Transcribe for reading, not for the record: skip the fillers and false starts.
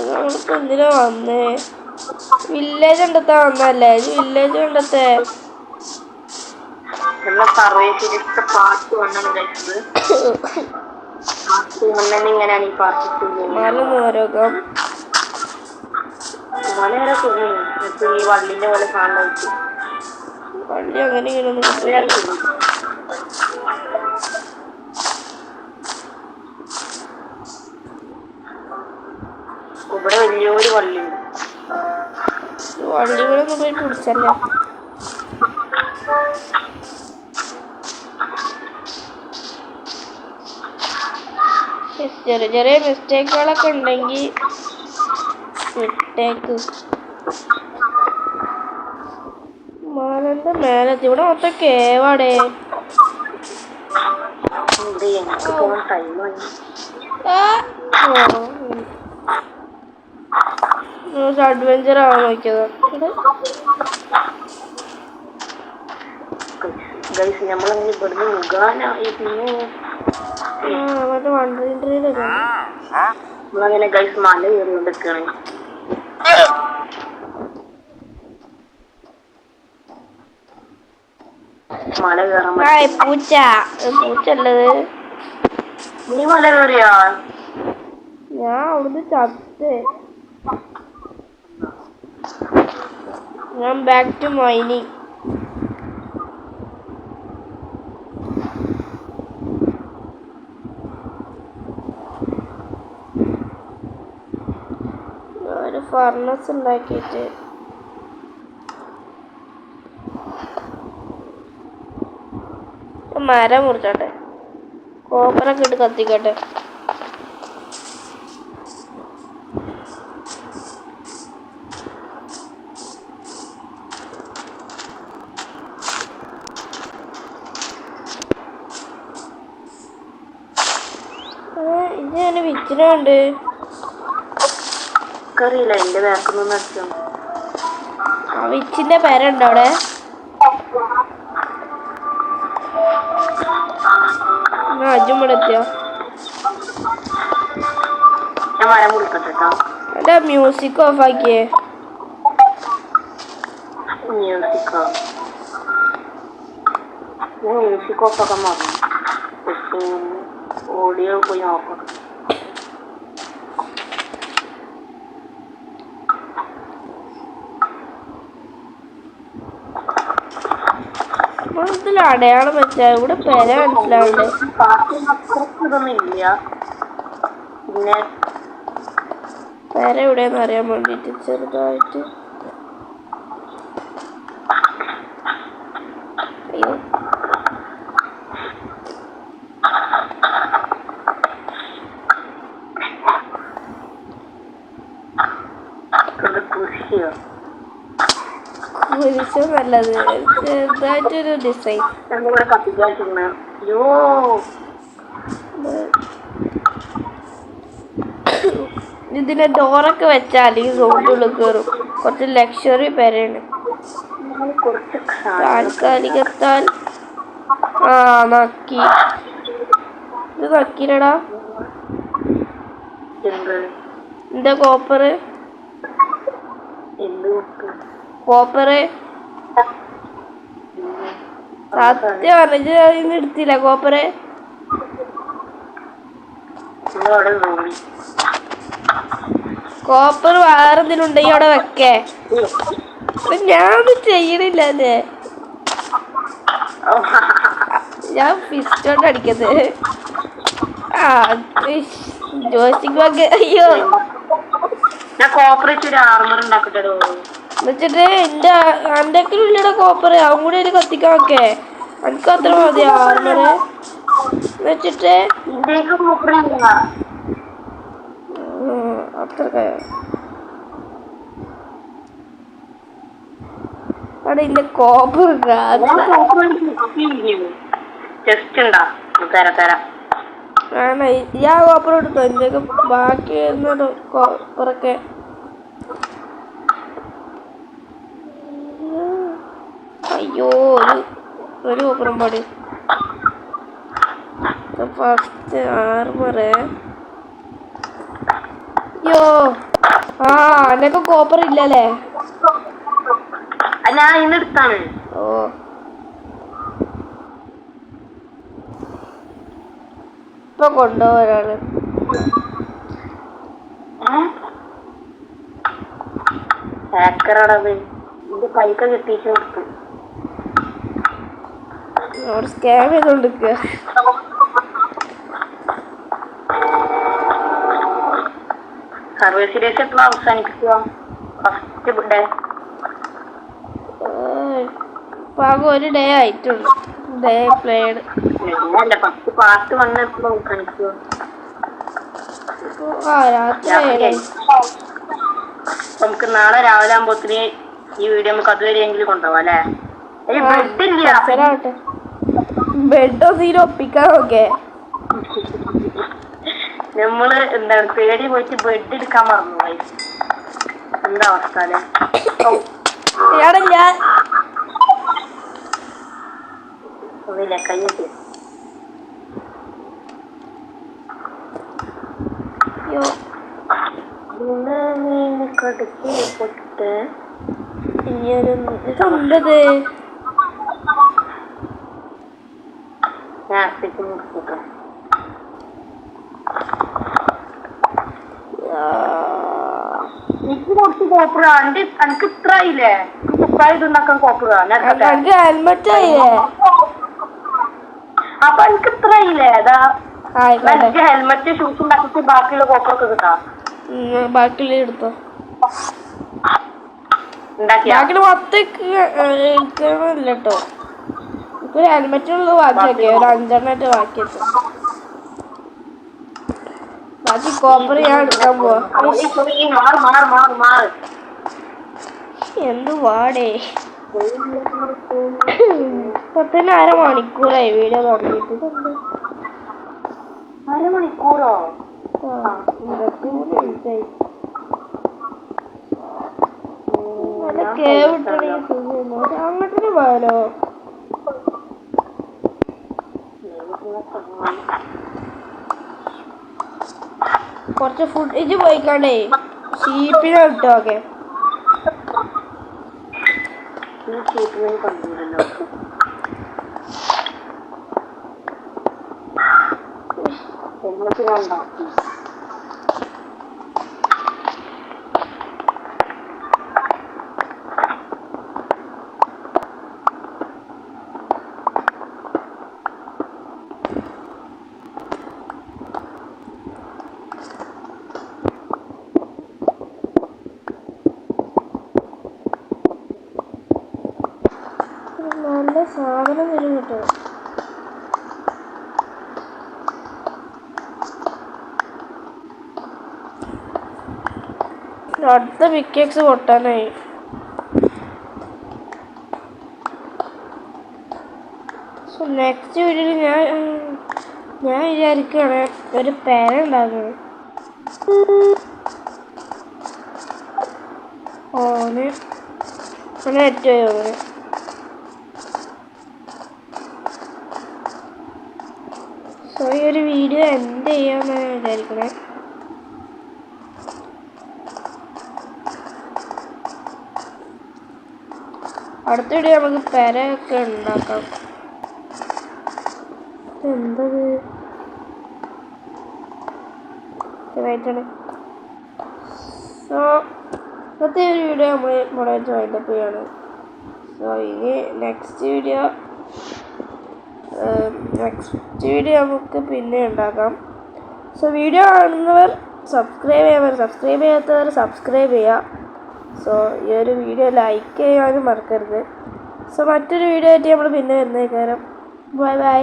നമ്മളിപ്പോ എന്തിനാ വന്നേ? വില്ലേജ് കണ്ടെത്താൻ വന്നല്ലേ? വില്ലേജ് കണ്ടെത്തേ മലനോരകം വള്ളി അങ്ങനെ ഇവിടെ വലിയൊരു വള്ളികളൊന്നും പോയി പിടിച്ചല്ലേ. ചെറിയ ചെറിയ മിസ്റ്റേക്കുകളൊക്കെ ഉണ്ടെങ്കിൽ വിട്ടേക്ക്. മലന്റെ മേലെത്തി. ഇവിടെ മൊത്തം കേവാടേ. അഡ്വഞ്ചർ ആവാൻ നോക്കിയതാ. മറ്റേ വണ്ടറിയിലൊക്കെ മല കയറിക്കൊണ്ടിരിക്കുകയാണ്. മല കയറാൻ പൂച്ചല്ലത്. നീ മല കയറിയാ? ഞാൻ അവിടുന്ന് ചത്തേ. ഞാൻ ബാക്ക് ടു മൈനിങ്. ഒരു ഫർണസ് ഉണ്ടാക്കിയിട്ട് മരം മുറിച്ചോട്ടെ. കോപ്പറൊക്കെ ഇട്ട് കത്തിക്കട്ടെ. ഇത് ഞാൻ വിച്ചിനുണ്ട്. ആ വിച്ചിന്റെ പേരുണ്ടോ അവിടെ? അജുമ്പെത്തിയോ? എന്റെ മ്യൂസിക് ഓഫ് ആക്കിയേ. മ്യൂസിക് ഓഫാക്കാൻ മറന്നു. ഓഡിയോ പോയി നോക്കാം. അടയാളം വെച്ചാ ഇവിടെ പേര മനസ്സിലാവണ്ടേ? പിന്നെ പേര എവിടെയെന്ന് അറിയാൻ വേണ്ടിട്ട് ചെറുതായിട്ട്. നല്ലത് ചെറുതായിട്ടൊരു ഡിസൈൻ. ഇതിന്റെ ഡോറൊക്കെ വെച്ചാൽ ഈ റോഡുള്ളിൽ കയറും. കുറച്ച് ലക്ഷറി പേരാണ്. താൽക്കാലികത്താൽ നക്കി. ഇത് നക്കിലടാ. എന്താ കോപ്പറ്? കോപ്പറ് സത്യം പറഞ്ഞ എടുത്തില്ല. കോപ്പറ് കോപ്പർ വേറെ എന്തെങ്കിലും ഉണ്ടെങ്കി അവിടെ വെക്കേ. ഞാനൊന്നും ചെയ്യണില്ല. അതെ ഞാൻ പിസ്റ്റോണ്ട് അടിക്കുന്നത്. Joystick bag. അയ്യോ എന്നുവെച്ചിട്ട് എന്റെ ഇല്ലട കോപ്പറ്. അവൻ കൂടി ഒരു കത്തിക്കാൻ വെക്കേ. എനിക്ക് അത്ര മതി ആർമറ് വെച്ചിട്ട്. അത്ര അവിടെ ഇല്ല കോപ്പർ. ഞാൻ കോപ്പർ എടുത്തോ? എൻ്റെ ബാക്കി വരുന്നത് കോപ്പറൊക്കെ. അയ്യോ ഒരു കോപ്പറും പാടി. ഫസ്റ്റ് ആർമറ് യോ ആ എന്നൊക്കെ കോപ്പർ ഇല്ലല്ലേ? ഞാൻ ഇന്ന് എടുത്താണ്. ഓ ഇപ്പൊ കൊണ്ടുപോരാണ്. ഹാക്കറടവ് ഇത് പൈസ കിട്ടിയിട്ട് കൊടുത്തു. അവിടെ സ്കാം ചെയ്തോണ്ടിരിക്കുക. സർവേ സീരീസ് എപ്പോഴും അവസാനിപ്പിക്കുക? ഫസ്റ്റ് ഡേ ആകെ ഒരു ഡേ ആയിട്ടുണ്ട്. ഡേ പ്ലേഡ് അല്ല ഫസ്റ്റ് പാർട്ട് 1 എപ്പോഴും അവസാനിക്കുക? രാത്രി നമുക്ക് നാളെ രാവിലെ ആകുമ്പോത്തിന് ഈ വീഡിയോ നമുക്ക് അതുവരെയെങ്കിലും കൊണ്ടുപോവാം അല്ലേ? ബെഡ് ബെഡോ സീരോ ഒപ്പിക്കാൻ നോക്കേ. നമ്മള് എന്താണ് പേടി പോയിട്ട് ബെഡ് എടുക്കാൻ മറന്നു. എന്താ അവസ്ഥ അല്ലേ? കൈയ്യട്ടി കടുക്കി പൊട്ട് ഇതൊണ്ടത് മുറിച്ചിട്ടോ. എനിക്ക് കുറച്ച് കോപ്പുക എനിക്ക് ഇത്ര ആയില്ലേ? ഇതുണ്ടാക്കാൻ കോപ്പുക ഹെൽമെറ്റ് ആയില്ലേ? അപ്പൊ എനിക്ക് ഇത്ര ആയില്ലേ? അതാ എനിക്ക് ഹെൽമെറ്റ് ഷൂസ് ഉണ്ടാക്കിട്ട് ബാക്കിയുള്ള കോപ്പറൊക്കെ കിട്ടാം. ബാക്കിയുള്ള എടുത്തോ. ബാക്കില് എടുക്കണില്ല കേട്ടോ. ഇപ്പൊ ഹെൽമെറ്റിനുള്ളത് ബാക്കിയൊക്കെ ഒരു 5 ബാക്കി വെച്ചോ. ബാക്കി കോപ്പർ ഞാൻ എടുക്കാൻ പോവാ. എന്ത് പാടേ. 1.5 മണിക്കൂറായി വീഡിയോ തുടങ്ങിയിട്ട്. അരമണിക്കൂറോ? 23 മിനിറ്റായി. നല്ല കേവ് ഇട്ടണെങ്കിൽ അങ്ങോട്ടേ പോയാലോ? കുറച്ച് ഫുഡ് ഇജ് പോയിക്കാണ്ടേ ഷീപ്പിനെ കിട്ടുമൊക്കെ. നല്ല സാധനം വരും കേട്ടോ. അടുത്ത പിക്കേക്സ് പൊട്ടാനായി. സോ നെക്സ്റ്റ് വീഡിയോയിൽ ഞാൻ വിചാരിക്കുകയാണ് ഒരു പേര ഉണ്ടാക്കുന്നത്. ഓന് ഏറ്റവും ഓന് സോ ഈ ഒരു വീഡിയോ എന്ത് ചെയ്യാമെന്നാണ് വിചാരിക്കണേ. അടുത്ത വീഡിയോ നമുക്ക് പെരയൊക്കെ ഉണ്ടാക്കാം. എന്തത് റൈറ്റാണ്. സോ ഇന്നത്തെ ഒരു വീഡിയോ നമ്മുടെ ജോയിൻ്റപ്പ് ചെയ്യാണ്. സോ ഇനി നെക്സ്റ്റ് വീഡിയോ നമുക്ക് പിന്നെ ഉണ്ടാക്കാം. സോ വീഡിയോ കാണുന്നവർ സബ്സ്ക്രൈബ് ചെയ്യാത്തവർ സബ്സ്ക്രൈബ് ചെയ്യുക. സോ ഈ ഒരു വീഡിയോ ലൈക്ക് ചെയ്യാനും മറക്കരുത്. സോ മറ്റൊരു വീഡിയോ ആയിട്ട് നമ്മൾ പിന്നെ വരുന്നേക്കാരം. Bye bye.